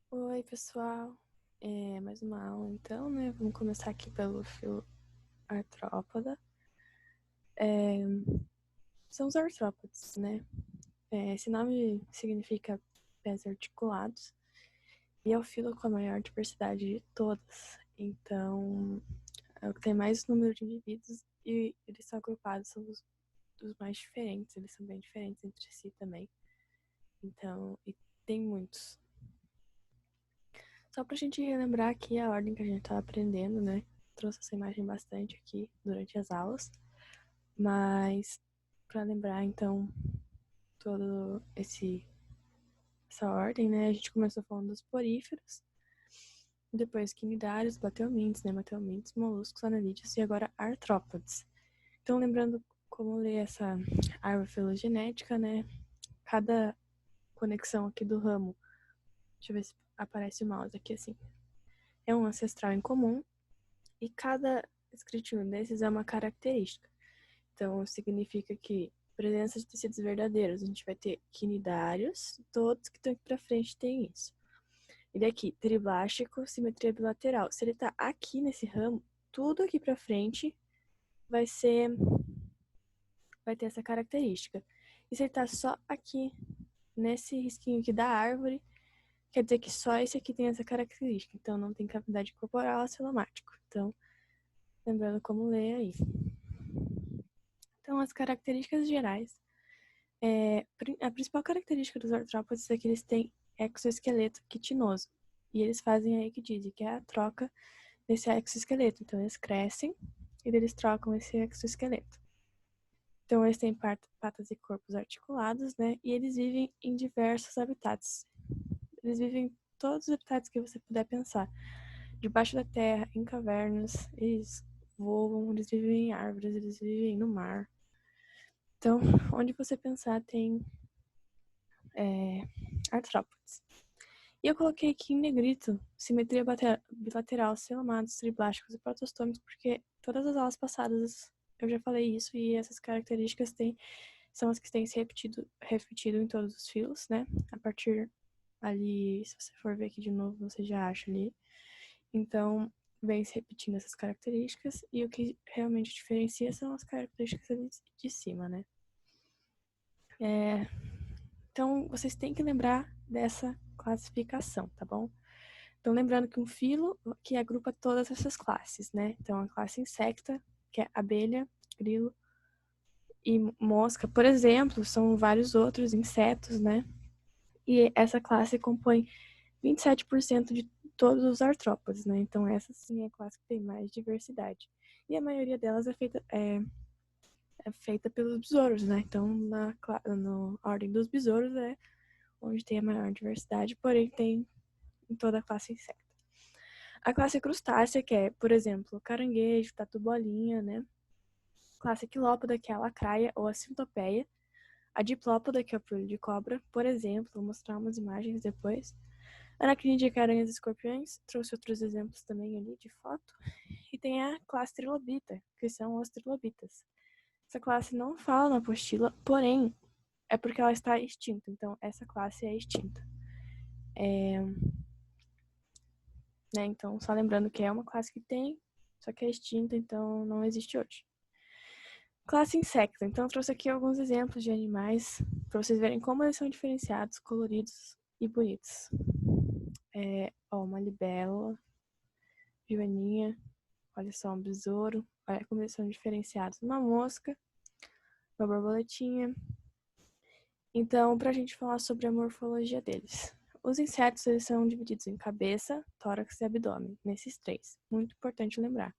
Oi, pessoal. Mais uma aula, então, né? Vamos começar aqui pelo filo artrópoda. São os artrópodes, né? Esse nome significa pés articulados e é o filo com a maior diversidade de todas. Então, é o que tem mais número de indivíduos e eles são agrupados, são os mais diferentes. Eles são bem diferentes entre si também. Então, e tem muitos. Só pra gente relembrar aqui a ordem que a gente tá aprendendo, né? Trouxe essa imagem bastante aqui durante as aulas, mas para lembrar então todo essa ordem, né? A gente começou falando dos poríferos, depois quinidários, batelmintes, nematelmintes, moluscos, anelídeos e agora artrópodes. Então lembrando como ler essa árvore filogenética, né? Cada conexão aqui do ramo, deixa eu ver se aparece o mouse aqui assim, é um ancestral em comum e cada escritinho desses é uma característica. Então, significa que presença de tecidos verdadeiros, a gente vai ter quinidários, todos que estão aqui para frente têm isso. E daqui, triblástico, simetria bilateral. Se ele está aqui nesse ramo, tudo aqui para frente vai ter essa característica. E se ele está só aqui nesse risquinho aqui da árvore, quer dizer que só esse aqui tem essa característica. Então, não tem cavidade corporal acelomático. Então, lembrando como ler aí. Então, as características gerais. A principal característica dos artrópodes é que eles têm exoesqueleto quitinoso. E eles fazem aí que dizem que é a troca desse exoesqueleto. Então, eles crescem e eles trocam esse exoesqueleto. Então, eles têm patas e corpos articulados, né? E eles vivem em diversos habitats. Eles vivem em todos os habitats que você puder pensar. Debaixo da terra, em cavernas, eles voam, eles vivem em árvores, eles vivem no mar. Então, onde você pensar tem artrópodes. E eu coloquei aqui em negrito simetria bilateral, celomados, triblásticos e protostômicos, porque todas as aulas passadas eu já falei isso e essas características são as que têm se repetido em todos os filos, né? A partir ali, se você for ver aqui de novo, você já acha ali. Então, vem se repetindo essas características e o que realmente diferencia são as características ali de cima, né? Então, vocês têm que lembrar dessa classificação, tá bom? Então, lembrando que um filo que agrupa todas essas classes, né? Então, a classe insecta, que é abelha, grilo e mosca, por exemplo, são vários outros insetos, né? E essa classe compõe 27% de todos os artrópodes, né? Então, essa sim é a classe que tem mais diversidade. E a maioria delas é feita pelos besouros, né? Então, na ordem dos besouros é onde tem a maior diversidade, porém tem em toda a classe insecta. A classe crustácea, que é, por exemplo, caranguejo, tatu-bolinha, né? Classe quilópoda, que é a lacraia ou a centopeia. A diplópoda, que é o piolho de cobra, por exemplo, vou mostrar umas imagens depois. Aracnídea, que é aranhas e escorpiões, trouxe outros exemplos também ali de foto. E tem a classe trilobita, que são os trilobitas. Essa classe não fala na apostila, porém, é porque ela está extinta, então essa classe é extinta. Né? Então, só lembrando que é uma classe que tem, só que é extinta, então não existe hoje. Classe insecta. Então, eu trouxe aqui alguns exemplos de animais para vocês verem como eles são diferenciados, coloridos e bonitos. Uma libélula, joaninha, olha só, um besouro, olha como eles são diferenciados. Uma mosca, uma borboletinha. Então, para a gente falar sobre a morfologia deles. Os insetos eles são divididos em cabeça, tórax e abdômen, nesses três. Muito importante lembrar.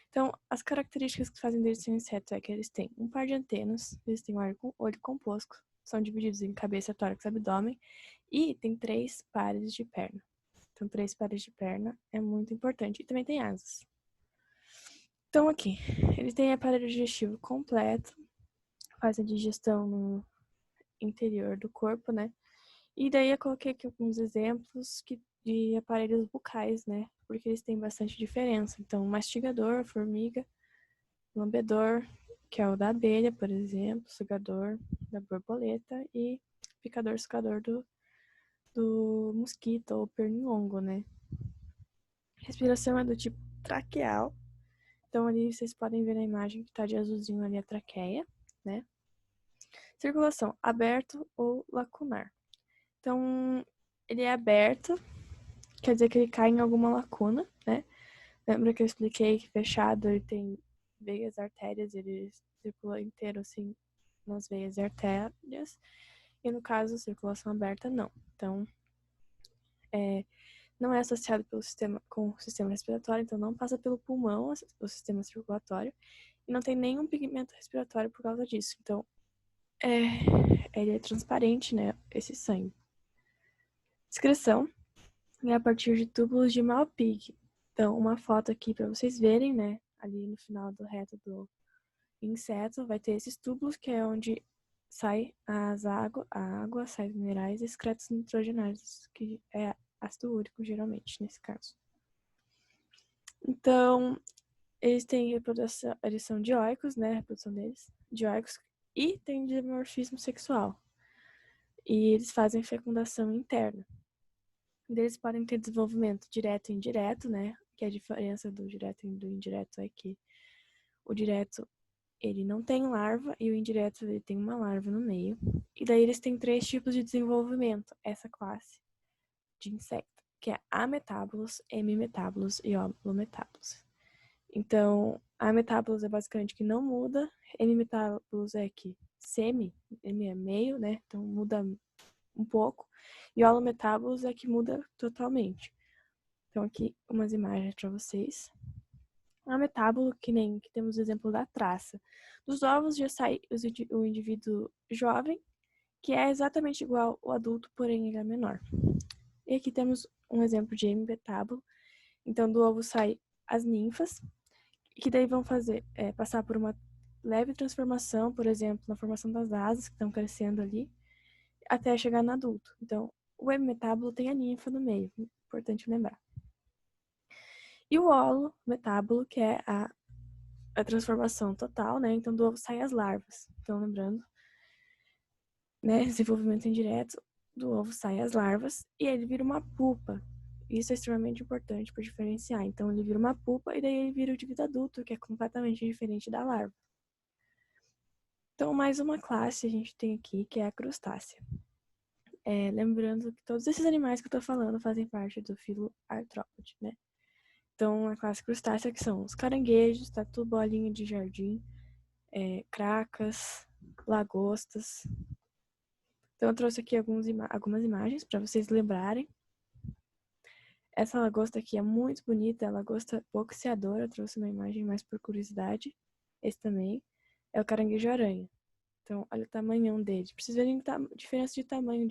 Então, as características que fazem deles ser um inseto é que eles têm um par de antenas, eles têm um olho composto, são divididos em cabeça, tórax e abdômen, e tem 3 pares de perna. Então, 3 pares de perna é muito importante. E também tem asas. Então, aqui, eles têm aparelho digestivo completo, faz a digestão no interior do corpo, né? E daí eu coloquei aqui alguns exemplos de aparelhos bucais, né? Porque eles têm bastante diferença. Então, mastigador, formiga, lambedor, que é o da abelha, por exemplo, sugador da borboleta e picador-sucador do mosquito ou pernilongo, né? Respiração é do tipo traqueal. Então, ali vocês podem ver na imagem que tá de azulzinho ali a traqueia, né? Circulação, aberto ou lacunar. Então, ele é aberto, quer dizer que ele cai em alguma lacuna, né? Lembra que eu expliquei que fechado ele tem veias artérias, ele circula inteiro, assim, nas veias e artérias. E no caso, circulação aberta, não. Então, não é associado com o sistema respiratório, então não passa pelo pulmão, o sistema circulatório, e não tem nenhum pigmento respiratório por causa disso. Então, ele é transparente, né, esse sangue. Excreção é a partir de túbulos de Malpighi. Então, uma foto aqui para vocês verem, né, ali no final do reto do inseto, vai ter esses túbulos, que é onde sai a água, sai os minerais e excretos nitrogenados, que é ácido úrico, geralmente, nesse caso. Então, eles têm reprodução, eles são dioicos, né, a reprodução deles, dioicos, e tem dimorfismo sexual. E eles fazem fecundação interna. Eles podem ter desenvolvimento direto e indireto, né, que a diferença do direto e do indireto é que o direto, ele não tem larva, e o indireto, ele tem uma larva no meio. E daí eles têm 3 tipos de desenvolvimento, essa classe de inseto, que é ametábulos, hemimetábulos e holometábulos. Então, ametábulos é basicamente que não muda, hemimetábulos é que M é meio, né, então muda um pouco, e holometábulos é que muda totalmente. Então, aqui umas imagens para vocês. Ametábulo, que temos o exemplo da traça. Dos ovos já sai o indivíduo jovem, que é exatamente igual ao adulto, porém ele é menor. E aqui temos um exemplo de hemimetábulo. Então, do ovo sai as ninfas, que daí vão passar por uma leve transformação, por exemplo, na formação das asas, que estão crescendo ali, até chegar no adulto. Então, o hemimetábulo tem a ninfa no meio, importante lembrar. E o holometábulo, que é a transformação total, né? Então, do ovo saem as larvas. Então, lembrando, né? Desenvolvimento indireto, do ovo saem as larvas e ele vira uma pupa. Isso é extremamente importante para diferenciar. Então, ele vira uma pupa e daí ele vira o indivíduo adulto, que é completamente diferente da larva. Então, mais uma classe a gente tem aqui, que é a crustácea. Lembrando que todos esses animais que eu tô falando fazem parte do filo Arthrópode, né? Então, a classe crustácea, que são os caranguejos, tatu bolinha de jardim, cracas, lagostas. Então, eu trouxe aqui algumas imagens para vocês lembrarem. Essa lagosta aqui é muito bonita, a lagosta boxeadora, eu trouxe uma imagem mais por curiosidade. Esse também é o caranguejo-aranha. Então, olha o tamanhão dele. Precisa ver a diferença de tamanho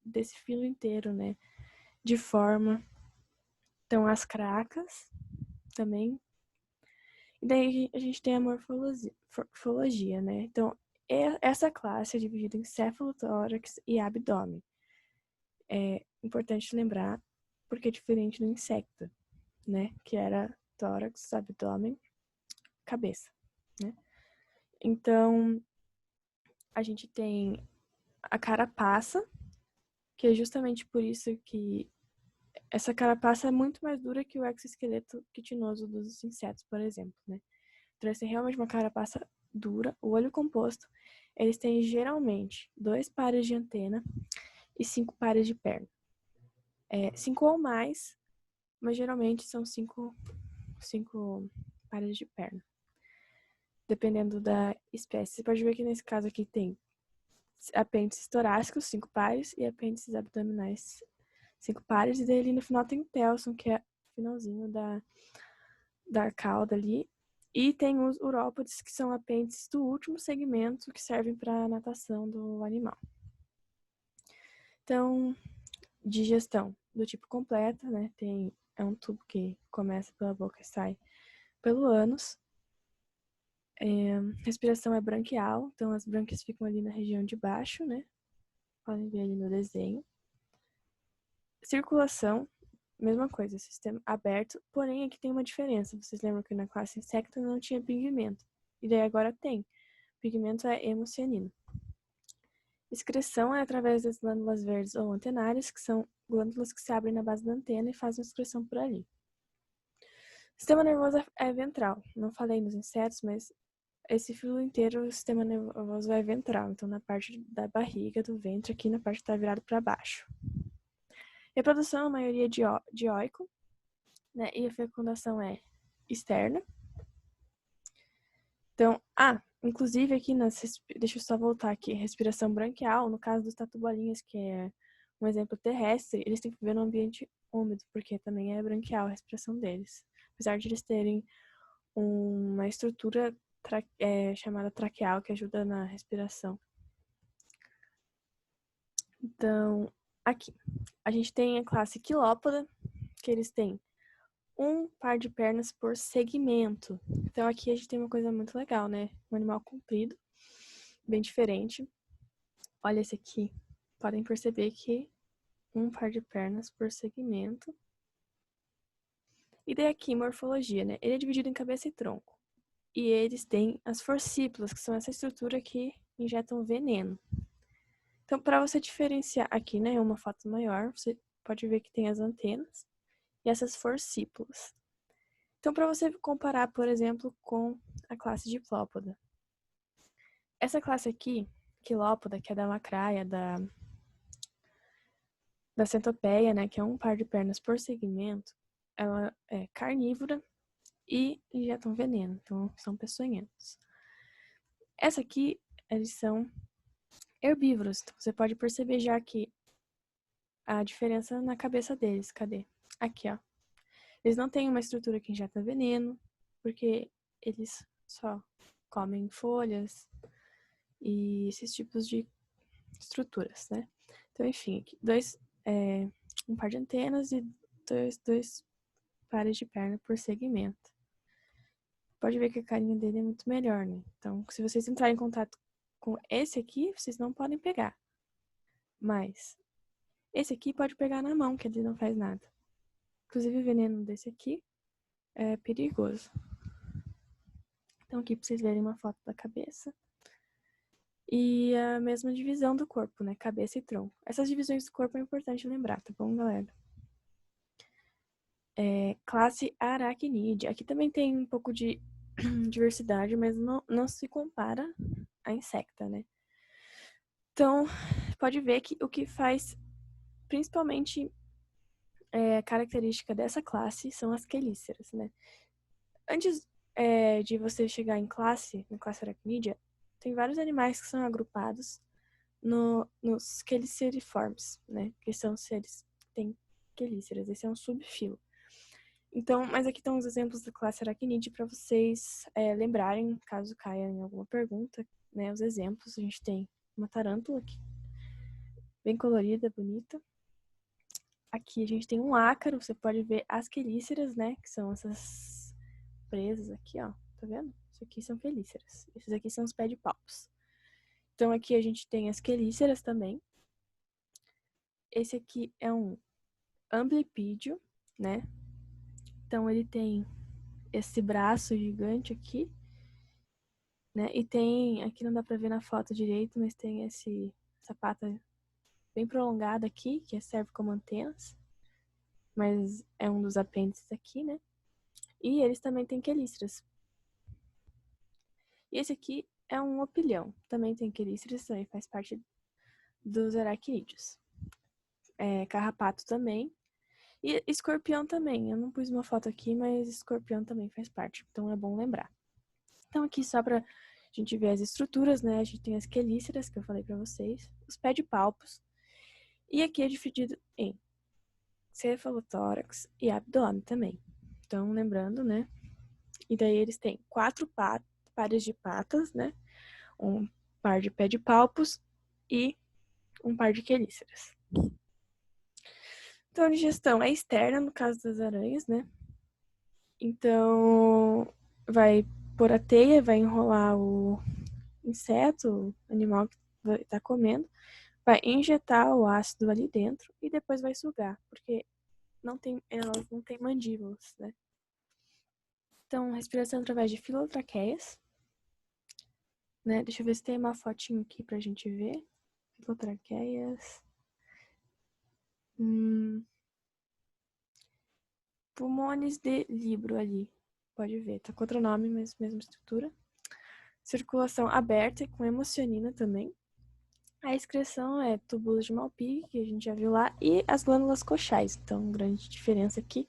desse filo inteiro, né? De forma. Então, as cracas também. E daí a gente tem a morfologia, né? Então, essa classe é dividida em céfalo, tórax e abdômen. É importante lembrar, porque é diferente do insecto, né? Que era tórax, abdômen, cabeça, né? Então, a gente tem a carapaça, que é justamente por isso que essa carapaça é muito mais dura que o exoesqueleto quitinoso dos insetos, por exemplo, né? Então, essa é realmente uma carapaça dura. O olho composto, eles têm geralmente 2 pares de antena e 5 pares de perna. 5 ou mais, mas geralmente são 5 pares de perna. Dependendo da espécie. Você pode ver que nesse caso aqui tem apêndices torácicos, 5 pares, e apêndices abdominais, 5 pares, e daí ali no final tem o telson, que é o finalzinho da cauda ali. E tem os urópodes, que são apêndices do último segmento, que servem para a natação do animal. Então, digestão do tipo completa, né? É um tubo que começa pela boca e sai pelo ânus. Respiração é branquial, então as brânquias ficam ali na região de baixo, né? Podem ver ali no desenho. Circulação, mesma coisa, sistema aberto, porém aqui tem uma diferença. Vocês lembram que na classe insecto não tinha pigmento, e daí agora tem. O pigmento é hemocianina. Excreção é através das glândulas verdes ou antenárias, que são glândulas que se abrem na base da antena e fazem excreção por ali. O sistema nervoso é ventral. Não falei nos insetos, mas esse fio inteiro, o sistema nervoso é ventral. Então, na parte da barriga, do ventre, aqui na parte que está virado para baixo. Reprodução, a maioria é dioico, né? E a fecundação é externa. Então, inclusive aqui, deixa eu só voltar aqui, respiração branquial, no caso dos tatu-bolinhas, que é um exemplo terrestre, eles têm que viver no ambiente úmido, porque também é branquial a respiração deles. Apesar de eles terem uma estrutura chamada traqueal, que ajuda na respiração. Então, aqui, a gente tem a classe quilópoda, que eles têm um par de pernas por segmento. Então, aqui a gente tem uma coisa muito legal, né? Um animal comprido, bem diferente. Olha esse aqui. Podem perceber que um par de pernas por segmento. E daí aqui, morfologia, né? Ele é dividido em cabeça e tronco. E eles têm as forcípulas, que são essa estrutura que injetam veneno. Então, para você diferenciar aqui, né, uma foto maior, você pode ver que tem as antenas e essas forcípulas. Então, para você comparar, por exemplo, com a classe Diplópoda. Essa classe aqui, Quilópoda, que é da lacraia, da centopeia, né, que é um par de pernas por segmento, ela é carnívora e injetam veneno, então são peçonhentos. Essa aqui, eles são herbívoros, então você pode perceber já que a diferença na cabeça deles, cadê? Aqui, ó. Eles não têm uma estrutura que injeta veneno, porque eles só comem folhas e esses tipos de estruturas, né? Então, enfim, aqui, um par de antenas e dois pares de perna por segmento. Pode ver que a carinha dele é muito melhor, né? Então, se vocês entrarem em contato com esse aqui, vocês não podem pegar. Mas esse aqui pode pegar na mão, que ele não faz nada. Inclusive, o veneno desse aqui é perigoso. Então, aqui pra vocês verem uma foto da cabeça. E a mesma divisão do corpo, né? Cabeça e tronco. Essas divisões do corpo é importante lembrar, tá bom, galera? Classe aracnídea. Aqui também tem um pouco de diversidade, mas não se compara a insecta, né? Então, pode ver que o que faz principalmente característica dessa classe são as quelíceras, né? Antes de você chegar na classe aracnídea, tem vários animais que são agrupados nos queliceriformes, né? Que são seres que têm quelíceras. Esse é um subfilo. Então, mas aqui estão os exemplos da classe aracnídea para vocês lembrarem, caso caia em alguma pergunta, né? Os exemplos. A gente tem uma tarântula aqui, bem colorida, bonita. Aqui a gente tem um ácaro, você pode ver as quelíceras, né? Que são essas presas aqui, ó. Tá vendo? Isso aqui são quelíceras. Esses aqui são os pedipalpos. Então aqui a gente tem as quelíceras também. Esse aqui é um amblipídio, né? Então ele tem esse braço gigante aqui, né? E tem, aqui não dá pra ver na foto direito, mas tem essa pata bem prolongada aqui, que serve como antenas. Mas é um dos apêndices aqui, né? E eles também têm quelíceras. E esse aqui é um opilhão. Também tem quelíceras, também faz parte dos aracnídeos. Carrapato também. E escorpião também. Eu não pus uma foto aqui, mas escorpião também faz parte. Então é bom lembrar. Então aqui só pra gente ver as estruturas, né? A gente tem as quelíceras, que eu falei pra vocês. Os pedipalpos. E aqui é dividido em cefalotórax e abdômen também. Então, lembrando, né? E daí eles têm 4 pares de patas, né? Um par de pedipalpos e um par de quelíceras. Então, a digestão é externa, no caso das aranhas, né? Então, vai pôr a teia, vai enrolar o inseto, o animal que está comendo, vai injetar o ácido ali dentro e depois vai sugar, porque elas não têm mandíbulas, né? Então, respiração através de filotraqueias, né? Deixa eu ver se tem uma fotinho aqui pra gente ver. endotraqueias. Pulmões de libro ali. Pode ver, tá com outro nome, mas mesma estrutura. Circulação aberta com hemocianina também. A excreção é túbulos de Malpighi, que a gente já viu lá, e as glândulas coxais. Então, grande diferença aqui,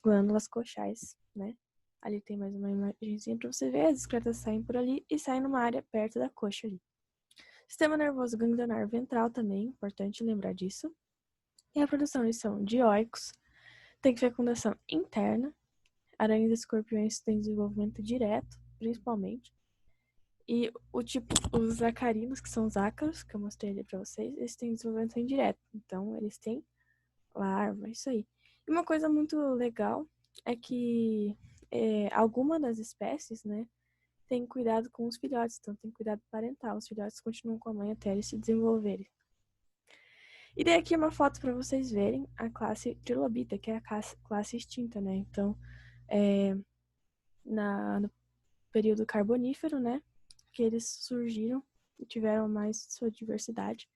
glândulas coxais, né? Ali tem mais uma imagenzinha para você ver, as excretas saem por ali e saem numa área perto da coxa ali. Sistema nervoso ganglionar ventral também, importante lembrar disso. E a produção eles são dioicos, tem fecundação interna, aranhas e escorpiões têm desenvolvimento direto, principalmente. E os acarinos, que são os ácaros, que eu mostrei ali pra vocês, eles têm desenvolvimento indireto. Então, eles têm larva, isso aí. E uma coisa muito legal é que alguma das espécies, né, tem cuidado com os filhotes, então tem cuidado parental. Os filhotes continuam com a mãe até eles se desenvolverem. E daí aqui uma foto para vocês verem a classe Trilobita, que é a classe extinta, né? Então, no período carbonífero, né, que eles surgiram e tiveram mais sua diversidade.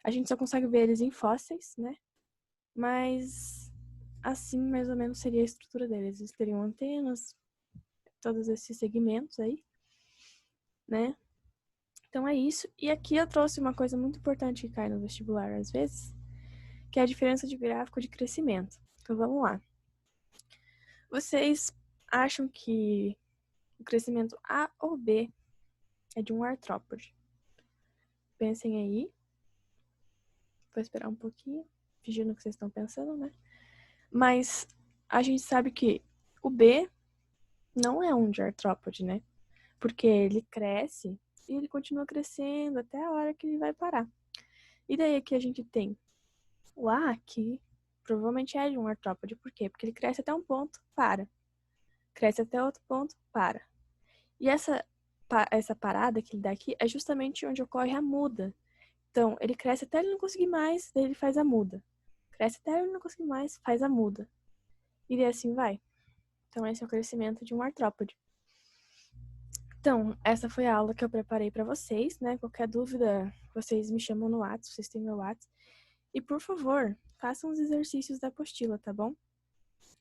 A gente só consegue ver eles em fósseis, né? Mas assim, mais ou menos, seria a estrutura deles. Eles teriam antenas, todos esses segmentos aí, né? Então é isso. E aqui eu trouxe uma coisa muito importante que cai no vestibular às vezes, que é a diferença de gráfico de crescimento. Então vamos lá. Vocês acham que o crescimento A ou B é de um artrópode? Pensem aí. Vou esperar um pouquinho, fingindo que vocês estão pensando, né? Mas a gente sabe que o B não é um de artrópode, né? Porque ele cresce e ele continua crescendo até a hora que ele vai parar. E daí aqui a gente tem o A, que provavelmente é de um artrópode. Por quê? Porque ele cresce até um ponto, para. Cresce até outro ponto, para. E essa parada que ele dá aqui é justamente onde ocorre a muda. Então, ele cresce até ele não conseguir mais, daí ele faz a muda. Cresce até ele não conseguir mais, faz a muda. E daí assim vai. Então, esse é o crescimento de um artrópode. Então, essa foi a aula que eu preparei para vocês, né? Qualquer dúvida, vocês me chamam no WhatsApp, vocês têm meu WhatsApp. E, por favor, façam os exercícios da apostila, tá bom?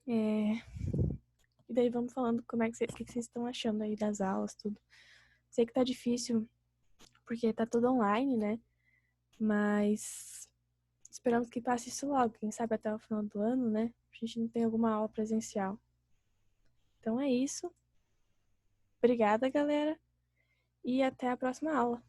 E daí vamos falando o que vocês estão achando aí das aulas, tudo. Sei que tá difícil, porque tá tudo online, né? Mas esperamos que passe isso logo, quem sabe até o final do ano, né? A gente não tem alguma aula presencial. Então é isso. Obrigada, galera. E até a próxima aula.